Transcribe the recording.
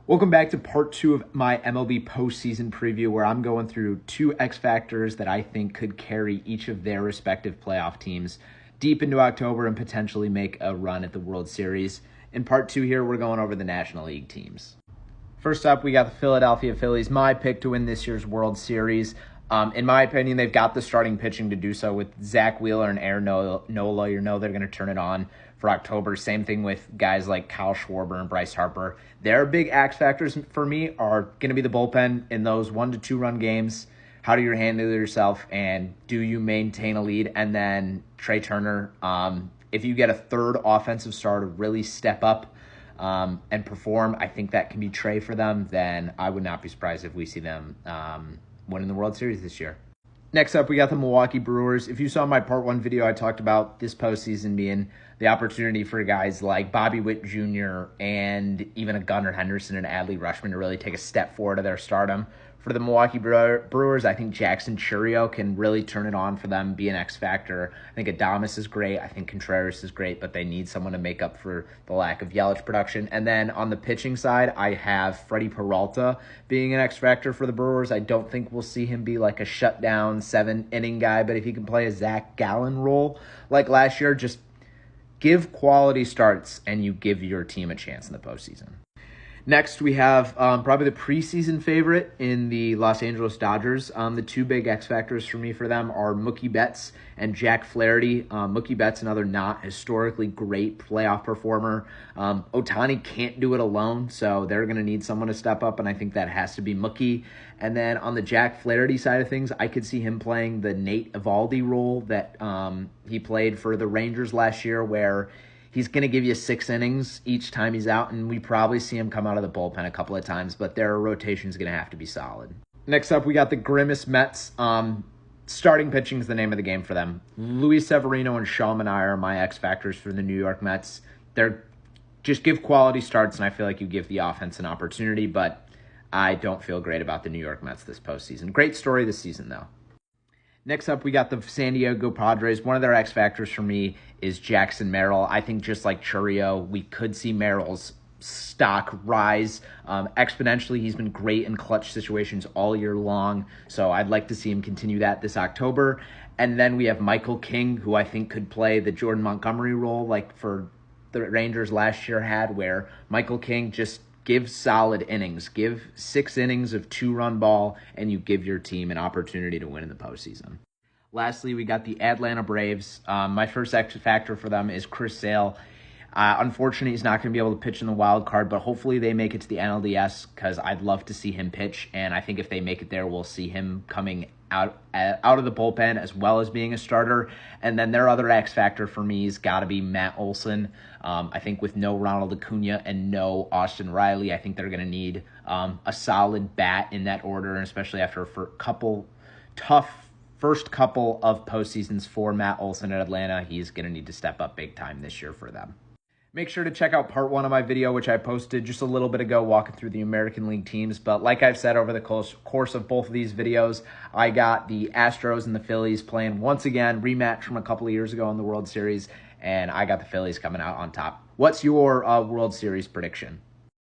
Welcome back to part 2 of my MLB postseason preview, where I'm going through 2 X factors that I think could carry each of their respective playoff teams deep into October and potentially make a run at the World Series. In part 2 here, we're going over the National League teams. First up, we got the Philadelphia Phillies, my pick to win this year's World Series. In my opinion, they've got the starting pitching to do so with Zach Wheeler and Aaron Nola. You know they're going to turn it on for October. Same thing with guys like Kyle Schwarber and Bryce Harper. Their big X factors for me are going to be the bullpen in those 1 to 2 run games. How do you handle yourself, and do you maintain a lead? And then Trey Turner, if you get a third offensive star to really step up and perform, I think that can be Trey for them. Then I would not be surprised if we see them winning the World Series this year. Next up, we got the Milwaukee Brewers. If you saw my part 1 video, I talked about this postseason being the opportunity for guys like Bobby Witt Jr. and even a Gunnar Henderson and Adley Rutschman to really take a step forward to their stardom. For the Milwaukee Brewers, I think Jackson Chourio can really turn it on for them, be an X factor. I think Adames is great. I think Contreras is great, but they need someone to make up for the lack of Yelich production. And then on the pitching side, I have Freddie Peralta being an X factor for the Brewers. I don't think we'll see him be like a shutdown 7-inning guy, but if he can play a Zach Gallen role like last year, just give quality starts and you give your team a chance in the postseason. Next, we have probably the preseason favorite in the Los Angeles Dodgers. The 2 big X factors for me for them are Mookie Betts and Jack Flaherty. Mookie Betts, another not historically great playoff performer. Ohtani can't do it alone, so they're going to need someone to step up, and I think that has to be Mookie. And then on the Jack Flaherty side of things, I could see him playing the Nate Eovaldi role that he played for the Rangers last year, where he's going to give you 6 innings each time he's out, and we probably see him come out of the bullpen a couple of times, but their rotation is going to have to be solid. Next up, we got the Grimace Mets. Starting pitching is the name of the game for them. Luis Severino and Sean Manaea are my X factors for the New York Mets. They're just give quality starts, and I feel like you give the offense an opportunity, but I don't feel great about the New York Mets this postseason. Great story this season, though. Next up, we got the San Diego Padres. One of their X factors for me is Jackson Merrill. I think just like Chourio, we could see Merrill's stock rise exponentially. He's been great in clutch situations all year long, so I'd like to see him continue that this October. And then we have Michael King, who I think could play the Jordan Montgomery role like for the Rangers last year had, where Michael King just give solid innings. Give 6 innings of 2-run ball, and you give your team an opportunity to win in the postseason. Lastly, we got the Atlanta Braves. My first X factor for them is Chris Sale. Unfortunately, he's not going to be able to pitch in the wild card, but hopefully they make it to the NLDS, because I'd love to see him pitch, and I think if they make it there, we'll see him coming out of the bullpen as well as being a starter. And then their other X factor for me has got to be Matt Olson. I think with no Ronald Acuna and no Austin Riley, I think they're going to need a solid bat in that order, and especially after a first couple of postseasons for Matt Olson at Atlanta, he's going to need to step up big time this year for them. Make sure to check out part 1 of my video, which I posted just a little bit ago, walking through the American League teams. But like I've said over the course of both of these videos, I got the Astros and the Phillies playing once again, rematch from a couple of years ago in the World Series, and I got the Phillies coming out on top. What's your World Series prediction?